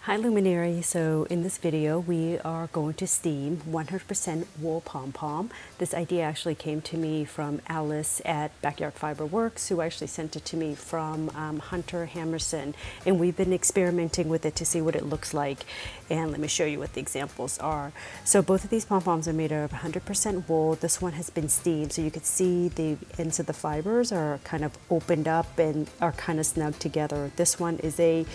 Hi Luminary, so in this video we are going to steam 100% wool pom-pom. This idea actually came to me from Alice at Backyard Fiber Works, who actually sent it to me from Hunter Hammersen, and we've been experimenting with it to see what it looks like, and let me show you what the examples are. So both of these pom-poms are made of 100% wool. This one has been steamed, so you can see the ends of the fibers are kind of opened up and are kind of snug together. This one is a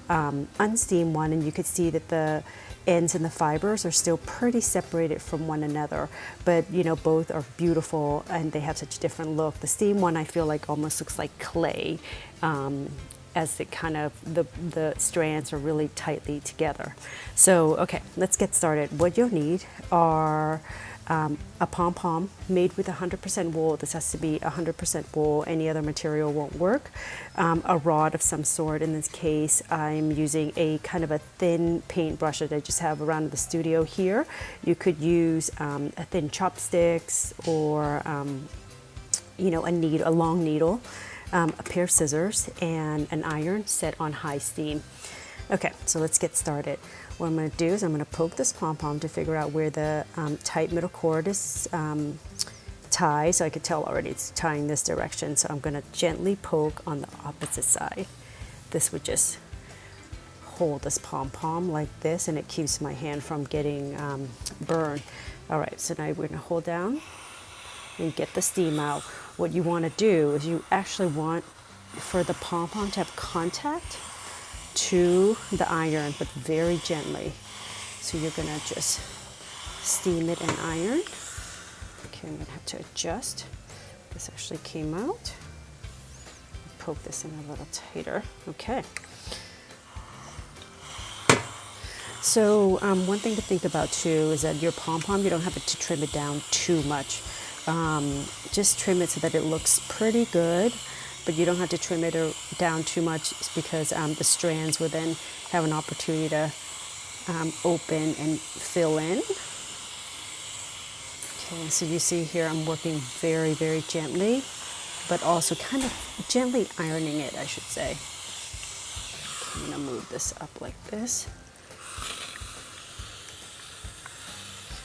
unsteamed one, and you could see that the ends and the fibers are still pretty separated from one another, but you know, both are beautiful and they have such a different look. The steam one I feel like almost looks like clay, as it kind of the strands are really tightly together. So okay, let's get started. What you'll need are a pom-pom made with 100% wool. This has to be 100% wool. Any other material won't work. A rod of some sort. In this case, I'm using a kind of a thin paintbrush that I just have around the studio here. You could use a thin chopsticks or you know, a long needle, a pair of scissors, and an iron set on high steam. Okay, so let's get started. What I'm going to do is I'm going to poke this pom-pom to figure out where the tight middle cord is tied. So I could tell already it's tying this direction. So I'm going to gently poke on the opposite side. This would just hold this pom-pom like this, and it keeps my hand from getting burned. All right, so now we're going to hold down and get the steam out. What you want to do is you actually want for the pom-pom to have contact to the iron, but very gently. So you're gonna just steam it in iron. Okay, I'm gonna have to adjust. This actually came out. Poke this in a little tighter. Okay. So one thing to think about too is that your pom-pom, you don't have to trim it down too much. Just trim it so that it looks pretty good, but you don't have to trim it down too much because the strands will then have an opportunity to open and fill in. Okay, so you see here I'm working very, very gently, but also kind of gently ironing it, I should say. Okay, I'm gonna move this up like this.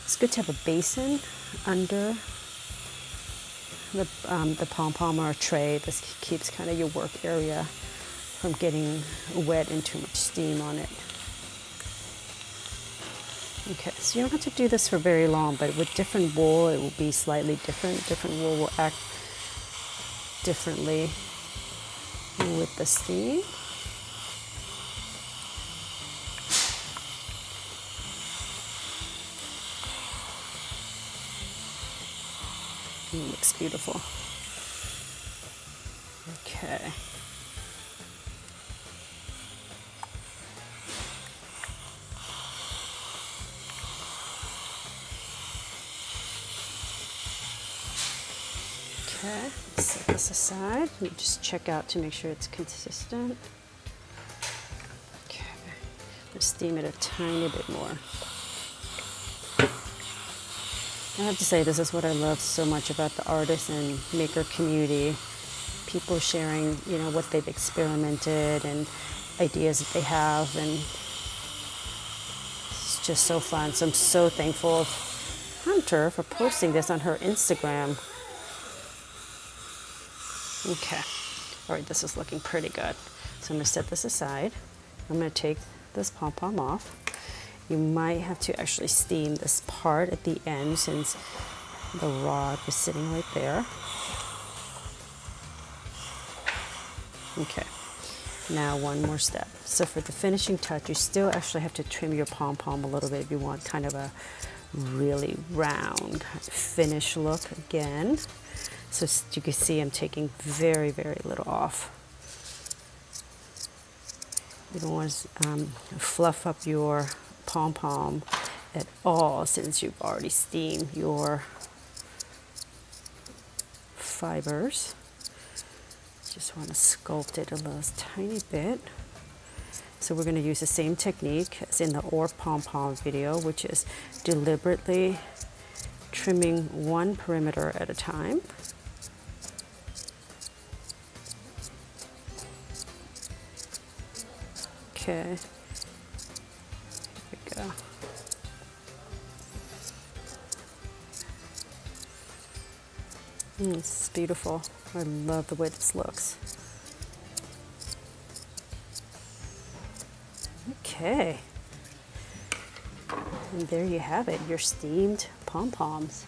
It's good to have a basin under the pom-pom or a tray. This keeps kind of your work area from getting wet and too much steam on it. Okay, so you don't have to do this for very long, but with different wool it will be slightly different. Different wool will act differently with the steam. It looks beautiful. Okay. Okay, set this aside. Let me just check out to make sure it's consistent. Okay, let's steam it a tiny bit more. I have to say, this is what I love so much about the artist and maker community. People sharing, you know, what they've experimented and ideas that they have, and it's just so fun. So I'm so thankful of Hunter for posting this on her Instagram. Okay, all right, this is looking pretty good. So I'm gonna set this aside. I'm gonna take this pom-pom off. You might have to actually steam this part at the end since the rod was sitting right there. Okay, now one more step. So for the finishing touch, you still actually have to trim your pom-pom a little bit if you want kind of a really round finish look again. So you can see I'm taking very, very little off. You don't want to fluff up your pom-pom at all since you've already steamed your fibers. Just want to sculpt it a little tiny bit. So we're going to use the same technique as in the Or pom-pom video, which is deliberately trimming one perimeter at a time. Okay, go. This is beautiful. I love the way this looks. Okay. And there you have it, your steamed pom-poms.